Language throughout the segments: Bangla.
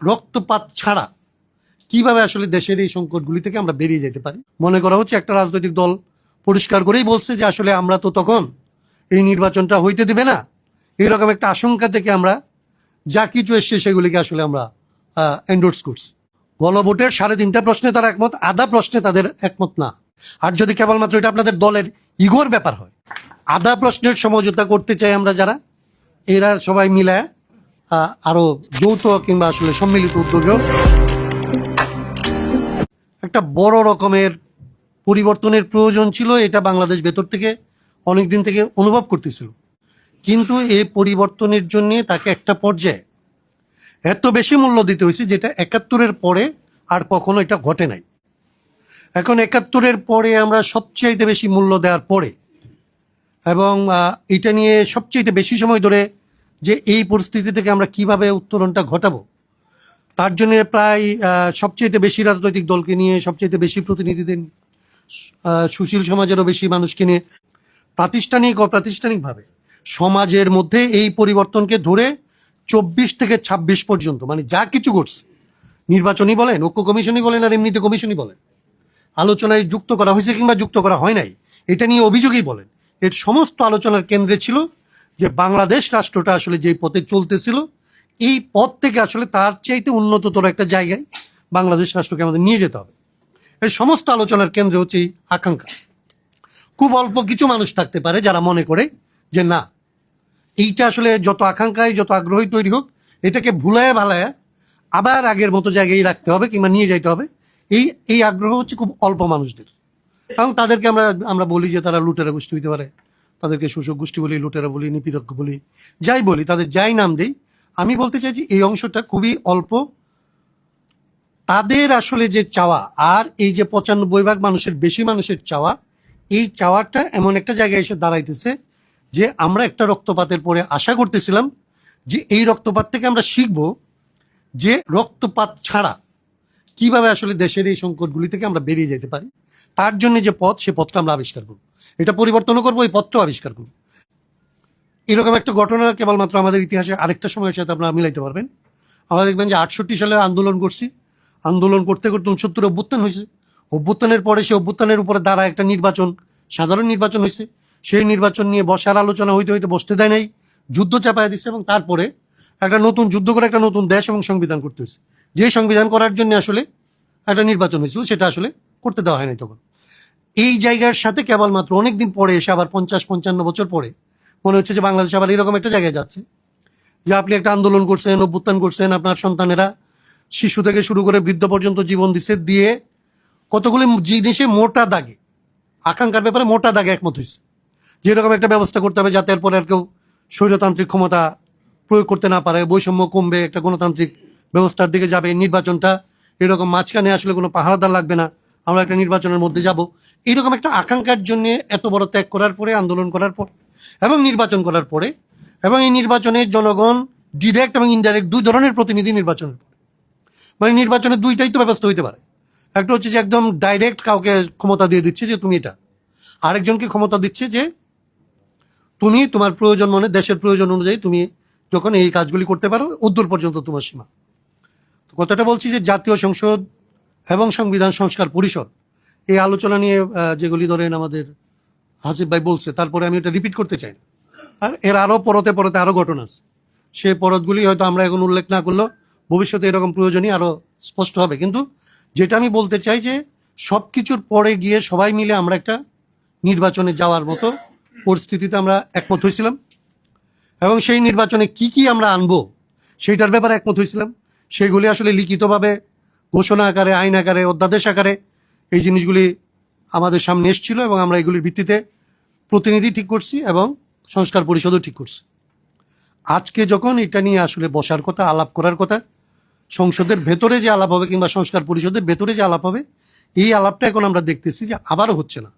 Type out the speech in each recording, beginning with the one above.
রক্তপাত ছাড়া কিভাবে আসলে দেশের এই সংকটগুলি থেকে আমরা বেরিয়ে যেতে পারি। মনে করা হচ্ছে একটা রাজনৈতিক দল পরিষ্কার করেই বলছে যে আসলে আমরা তো তখন এই নির্বাচনটা হইতে দিবে না, এরকম একটা আশঙ্কা থেকে আমরা যা কিছু এসছে সেগুলিকে আসলে আমরা এন্ডোর্স করছি। গণভোটের 3.5টা প্রশ্নে তারা একমত, আধা প্রশ্নে তাদের একমত না। আর যদি কেবলমাত্র এটা আপনাদের দলের ইগোর ব্যাপার হয়, আধা প্রশ্নের সমঝোতা করতে চাই আমরা যারা, এরা সবাই মিলে আরো যৌথ কিংবা আসলে সম্মিলিত উদ্যোগেও একটা বড় রকমের পরিবর্তনের প্রয়োজন ছিল। এটা বাংলাদেশ ভেতর থেকে অনেকদিন থেকে অনুভব করতেছিল, কিন্তু এই পরিবর্তনের জন্য তাকে একটা পর্যায়ে এত বেশি মূল্য দিতে হয়েছে যেটা 71-এর পরে আর কখনো এটা ঘটে নাই। এখন 71-এর পরে আমরা সবচাইতে বেশি মূল্য দেওয়ার পরে এবং এটা নিয়ে সবচাইতে বেশি সময় ধরে যে এই পরিস্থিতি থেকে আমরা কিভাবে উত্তরণটা ঘটাবো, তার জন্য প্রায় সবচাইতে বেশি রাজনৈতিক দলকে নিয়ে, সবচাইতে বেশি প্রতিনিধিদের নিয়ে, সুশীল সমাজেরও বেশি মানুষকে নিয়ে প্রাতিষ্ঠানিক অপ্রাতিষ্ঠানিকভাবে সমাজের মধ্যে এই পরিবর্তনকে ধরে 24 থেকে 26 পর্যন্ত মানে যা কিছু ঘটছে, নির্বাচনী বলেন, ঐক্য কমিশনই বলেন, আর এমনিতে কমিশনই বলেন, আলোচনায় যুক্ত করা হয়েছে কিংবা যুক্ত করা হয় নাই, এটা নিয়ে অভিযোগই বলেন, এর সমস্ত আলোচনার কেন্দ্রে ছিল যে বাংলাদেশ রাষ্ট্রটা আসলে যে পথে চলতেছিল এই পথ থেকে আসলে তার চাইতে উন্নততর একটা জায়গায় বাংলাদেশ রাষ্ট্রকে আমাদের নিয়ে যেতে হবে। এই সমস্ত আলোচনার কেন্দ্রে হচ্ছে এই আকাঙ্ক্ষা। খুব অল্প কিছু মানুষ থাকতে পারে যারা মনে করে যে না, এইটা আসলে যত আকাঙ্ক্ষায় যত আগ্রহী তৈরি হোক, এটাকে ভুলায় ভালায় আবার আগের মতো জায়গায় রাখতে হবে কিংবা নিয়ে যাইতে হবে, এই আগ্রহ হচ্ছে খুব অল্প মানুষদের। এবং তাদেরকে আমরা বলি যে তারা লুটেরা গোষ্ঠী হইতে পারে, তাদেরকে শোষক গোষ্ঠী বলি, লুটেরা বলি, নিপীড়ক বলি, যাই বলি, তাদের যাই নাম দেই, আমি বলতে চাইছি এই অংশটা খুবই অল্প। তাদের আসলে যে চাওয়া আর এই যে 95% মানুষের বেশি মানুষের চাওয়া, এই চাওয়াটা এমন একটা জায়গায় এসে দাঁড়াইতেছে যে আমরা একটা রক্তপাতের পরে আশা করতেছিলাম যে এই রক্তপাত থেকে আমরা শিখব যে রক্তপাত ছাড়া কিভাবে আসলে দেশের এই সংকটগুলি থেকে আমরা বেরিয়ে যেতে পারি। তার জন্য যে পথ, সে পথটা আমরা আবিষ্কার করব, এটা পরিবর্তনও করবো, এই পথটাও আবিষ্কার করবো। এরকম একটা ঘটনা কেবলমাত্র আমাদের ইতিহাসে আরেকটা সময়ের সাথে আপনারা মিলাইতে পারবেন। আমরা দেখবেন যে 68 সালে আন্দোলন করছি, আন্দোলন করতে করতে 69 অভ্যুত্থান হয়েছে, অভ্যুত্থানের পরে সেই অভ্যুত্থানের উপরে দ্বারা একটা নির্বাচন, সাধারণ নির্বাচন হয়েছে, সেই নির্বাচন নিয়ে বসার আলোচনা হইতে হইতে বসতে দেয় নাই, যুদ্ধ চাপায় দিচ্ছে, এবং তারপরে একটা নতুন যুদ্ধ করে একটা নতুন দেশ এবং সংবিধান করতে হয়েছে। যে সংবিধান করার জন্য আসলে একটা নির্বাচন হয়েছিল সেটা আসলে করতে দেওয়া হয় নাই তখন। এই জায়গার সাথে কেবলমাত্র অনেকদিন পরে এসে আবার 50-55 বছর পরে মনে হচ্ছে যে বাংলাদেশ আবার এরকম একটা জায়গায় যাচ্ছে যে আপনি একটা আন্দোলন করছেন, অভ্যুত্থান করছেন, আপনার সন্তানেরা শিশু থেকে শুরু করে বৃদ্ধ পর্যন্ত জীবন দিচ্ছে, দিয়ে কতগুলি জিনিসে মোটা দাগে আকাঙ্ক্ষার ব্যাপারে মোটা দাগে একমত হয়েছে যে এরকম একটা ব্যবস্থা করতে হবে যাতে এরপরে আর কেউ স্বৈরতান্ত্রিক ক্ষমতা প্রয়োগ করতে না পারে, বৈষম্য কমবে, একটা গণতান্ত্রিক ব্যবস্থার দিকে যাবে, নির্বাচনটা এরকম মাঝখানে আসলে কোনো পাহারাদার লাগবে না, আমরা একটা নির্বাচনের মধ্যে যাব, এইরকম একটা আকাঙ্ক্ষার জন্য এত বড় ত্যাগ করার পরে, আন্দোলন করার পর এবং নির্বাচন করার পরে, এবং এই নির্বাচনে জনগণ ডিরেক্ট এবং ইনডাইরেক্ট দুই ধরনের প্রতিনিধি নির্বাচনের পরে, মানে নির্বাচনের দুইটাই তো ব্যবস্থা হইতে পারে। একটা হচ্ছে যে একদম ডাইরেক্ট কাউকে ক্ষমতা দিয়ে দিচ্ছে যে তুমি এটা, আরেকজনকে ক্ষমতা দিচ্ছে যে তুমি তোমার প্রয়োজন মনে, দেশের প্রয়োজন অনুযায়ী তুমি যখন এই কাজগুলি করতে পারো, উদ্দূর পর্যন্ত তোমার সীমা। তো কথাটা বলছি যে জাতীয় সংসদ এবং সংবিধান সংস্কার পরিষদ এই আলোচনা নিয়ে যেগুলি ধরেন আমাদের হাসিফ ভাই বলছে, তারপরে আমি এটা রিপিট করতে চাই না। আর এর আরও পরতে পরতে আরও ঘটনা আছে, সেই পরতগুলি হয়তো আমরা এখন উল্লেখ না করলেও ভবিষ্যতে এরকম প্রয়োজনই আরও স্পষ্ট হবে। কিন্তু যেটা আমি বলতে চাই যে সব কিছুর পরে গিয়ে সবাই মিলে আমরা একটা নির্বাচনে যাওয়ার মতো পরিস্থিতিতে আমরা একমত হয়েছিলাম, এবং সেই নির্বাচনে কি কি আমরা আনবো সেইটার ব্যাপারে একমত হয়েছিলাম। সেইগুলি আসলে লিখিতভাবে ঘোষণা আকারে, আইন আকারে, অধ্যাদেশ আকারে এই জিনিসগুলি আমাদের সামনে এসেছিল, এবং আমরা এগুলির ভিত্তিতে প্রতিনিধি ঠিক করছি এবং সংস্কার পরিষদও ঠিক করছি। আজকে যখন এটা নিয়ে আসলে বসার কথা, আলাপ করার কথা, সংসদের ভেতরে যে আলাপ হবে কিংবা সংস্কার পরিষদের ভেতরে যে আলাপ হবে, এই আলাপটা এখন আমরা দেখতেছি যে আবারও হচ্ছে না।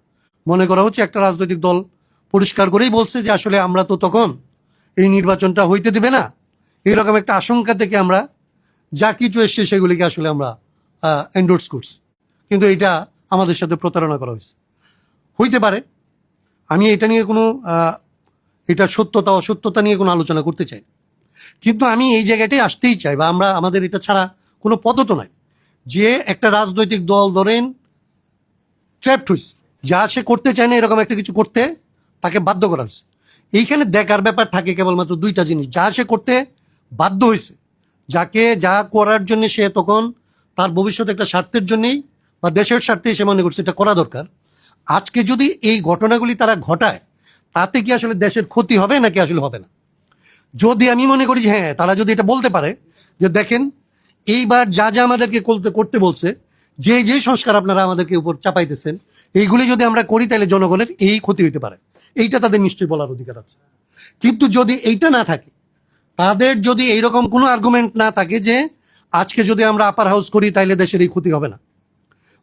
মনে করা হচ্ছে একটা রাজনৈতিক দল পরিষ্কার করেই বলছে যে আসলে আমরা তো তখন এই নির্বাচনটা হইতে দেবে না, এরকম একটা আশঙ্কা থেকে আমরা যা কিছু এসছে সেগুলিকে আসলে আমরা এন্ডোর্স করছি। কিন্তু এটা আমাদের সাথে প্রতারণা করা হয়েছে। হইতে পারে, আমি এটা নিয়ে কোনো এটার সত্যতা অসত্যতা নিয়ে কোনো আলোচনা করতে চাই, কিন্তু আমি এই জায়গাটাই আসতেই চাই, বা আমরা আমাদের এটা ছাড়া কোনো পদ্ধতি তো নাই, যে একটা রাজনৈতিক দল ধরেন ট্র্যাপড হয়েছে, যা সে করতে চায় না এরকম একটা কিছু করতে তাকে বাধ্য করা হয়েছে। এইখানে দেখার ব্যাপার থাকে কেবলমাত্র দুইটা জিনিস, যা সে করতে বাধ্য হয়েছে, যাকে যা করার জন্য সে তখন তার ভবিষ্যতে একটা স্বার্থের জন্যই বা দেশের স্বার্থেই সে মনে করছে এটা করা দরকার। আজকে যদি এই ঘটনাগুলি তারা ঘটায়, তাতে কি আসলে দেশের ক্ষতি হবে নাকি আসলে হবে না? যদি আমি মনে করি যে হ্যাঁ, তারা যদি এটা বলতে পারে যে দেখেন এইবার যা যা আমাদেরকে করতে বলছে, যে যে সংস্কার আপনারা আমাদেরকে উপর চাপাইতেছেন, এইগুলি যদি আমরা করি তাহলে জনগণের এই ক্ষতি হইতে পারে, এইটা তাদের নিশ্চয়ই বলার অধিকার আছে। কিন্তু যদি এইটা না থাকে, তাদের যদি এইরকম কোনো আর্গুমেন্ট না থাকে যে আজকে যদি আমরা আপার হাউস করি তাইলে দেশের এই ক্ষতি হবে না,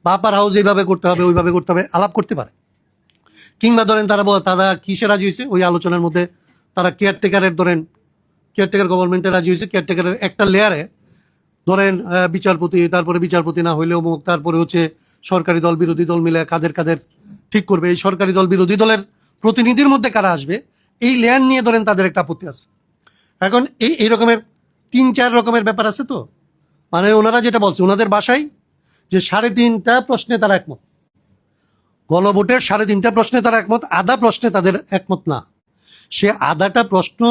বা আপার হাউস এইভাবে করতে হবে ওইভাবে করতে হবে, আলাপ করতে পারে। কিংবা ধরেন তারা কিসে রাজি হয়েছে ওই আলোচনার মধ্যে, তারা কেয়ারটেকারের ধরেন কেয়ারটেকার গভর্নমেন্টে রাজি হয়েছে, কেয়ারটেকারের একটা লেয়ারে ধরেন বিচারপতি, তারপরে বিচারপতি না হইলেও মুখ, তারপরে হচ্ছে সরকারি দল বিরোধী দল মিলে কাদের কাদের ঠিক করবে, এই সরকারি দল বিরোধী দলের প্রতিনিধির মধ্যে কারা আসবে, এই লেয়ার নিয়ে ধরেন তাদের একটা আপত্তি আছে। এখন এই রকমের 3-4 রকমের ব্যাপার আছে। তো মানে ওনারা যেটা বলছে ওনাদের বাসায় যে 3.5টা প্রশ্নে তারা একমত, গণভোটের 3.5টা প্রশ্নে তারা একমত, আধা প্রশ্নে তাদের একমত না। সে আধাটা প্রশ্ন,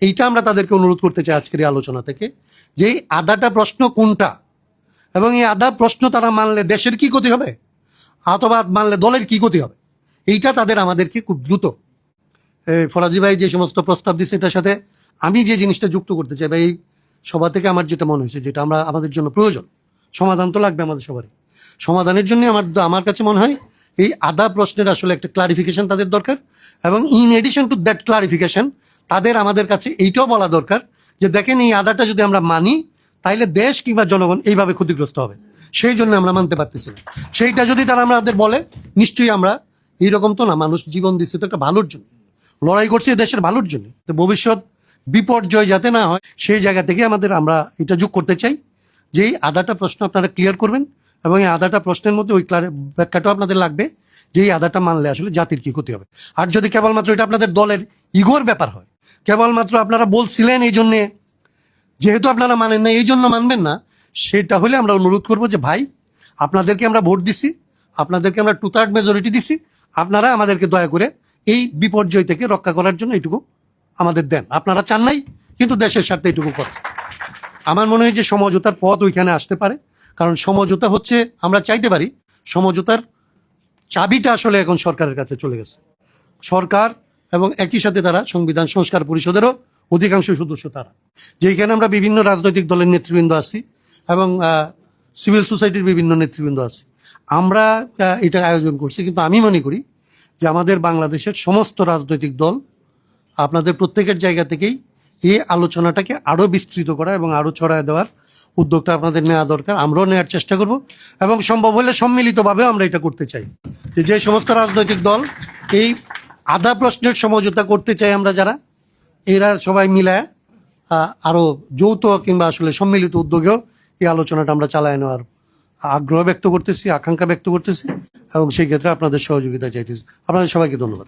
এইটা আমরা তাদেরকে অনুরোধ করতে চাই আজকের এই আলোচনা থেকে, যে এই আধাটা প্রশ্ন কোনটা, এবং এই আধা প্রশ্ন তারা মানলে দেশের কি ক্ষতি হবে অথবা মানলে দলের কি ক্ষতি হবে, এইটা তাদের আমাদেরকে খুব দ্রুত, ফরাজি ভাই যে সমস্ত প্রস্তাব দিচ্ছে এটার সাথে আমি যে জিনিসটা যুক্ত করতে চাই, বা এই সভা থেকে আমার যেটা মনে হয়েছে, যেটা আমাদের জন্য প্রয়োজন, সমাধান তো লাগবে আমাদের সবারই, সমাধানের জন্য আমার কাছে মনে হয় এই আধা প্রশ্নের আসলে একটা ক্লারিফিকেশন তাদের দরকার। এবং in addition to that clarification তাদের আমাদের কাছে এইটাও বলা দরকার যে দেখেন এই আধাটা যদি আমরা মানি তাইলে দেশ কিংবা জনগণ এইভাবে ক্ষতিগ্রস্ত হবে, সেই জন্য আমরা মানতে পারতেছি না। সেইটা যদি তারা আমাদের বলে, নিশ্চয়ই আমরা, এইরকম তো না, মানুষ জীবন দিচ্ছে তো একটা ভালোর জন্য, লড়াই করছে দেশের ভালোর জন্য, তো ভবিষ্যৎ বিপর্যয় যাতে না হয় সেই জায়গা থেকে আমরা এটা যোগ করতে চাই যে এই আধাটা প্রশ্ন আপনারা ক্লিয়ার করবেন, এবং এই আধাটা প্রশ্নের মধ্যে ওই ব্যাখ্যাটাও আপনাদের লাগবে যে এই আধাটা মানলে আসলে জাতির কি ক্ষতি হবে। আর যদি কেবলমাত্র এটা আপনাদের দলের ইগোর ব্যাপার হয়, কেবলমাত্র আপনারা বলছিলেন এই জন্যে, যেহেতু আপনারা মানেন না এই জন্য মানবেন না, সেটা হলে আমরা অনুরোধ করবো যে ভাই, আপনাদেরকে আমরা ভোট দিছি, আপনাদেরকে আমরা 2/3 মেজরিটি দিছি, আপনারা আমাদেরকে দয়া করে এই বিপর্যয় থেকে রক্ষা করার জন্য এইটুকু আমাদের দেন। আপনারা চান নাই, কিন্তু দেশের স্বার্থে এইটুকু করেন। আমার মনে হয় যে সমঝোতার পথ ওইখানে আসতে পারে, কারণ সমঝোতা হচ্ছে, আমরা চাইতে পারি, সমঝোতার চাবিটা আসলে এখন সরকারের কাছে চলে গেছে। সরকার এবং একই সাথে তারা সংবিধান সংস্কার পরিষদেরও অধিকাংশ সদস্য তারা, যেখানে আমরা বিভিন্ন রাজনৈতিক দলের নেতৃবৃন্দ আছি এবং সিভিল সোসাইটির বিভিন্ন নেতৃবৃন্দ আছি, আমরা এটা আয়োজন করছি। কিন্তু আমি মনে করি যে আমাদের বাংলাদেশের সমস্ত রাজনৈতিক দল, আপনাদের প্রত্যেকের জায়গা থেকেই এই আলোচনাটাকে আরো বিস্তৃত করা এবং আরো ছড়ায় দেওয়ার উদ্যোগটা আপনাদের নেওয়া দরকার। আমরাও নেওয়ার চেষ্টা করব, এবং সম্ভব হলে সম্মিলিতভাবেও আমরা এটা করতে চাই। যে সমস্ত রাজনৈতিক দল এই আধা প্রশ্নের সমঝোতা করতে চাই, আমরা যারা, এরা সবাই মিলায় আরো যৌথ কিংবা আসলে সম্মিলিত উদ্যোগেও এই আলোচনাটা আমরা চালায় নেওয়ার আগ্রহ ব্যক্ত করতেছি, আকাঙ্ক্ষা ব্যক্ত করতেছি, এবং সেই ক্ষেত্রে আপনাদের সহযোগিতা চাইতেছি। আপনাদের সবাইকে ধন্যবাদ।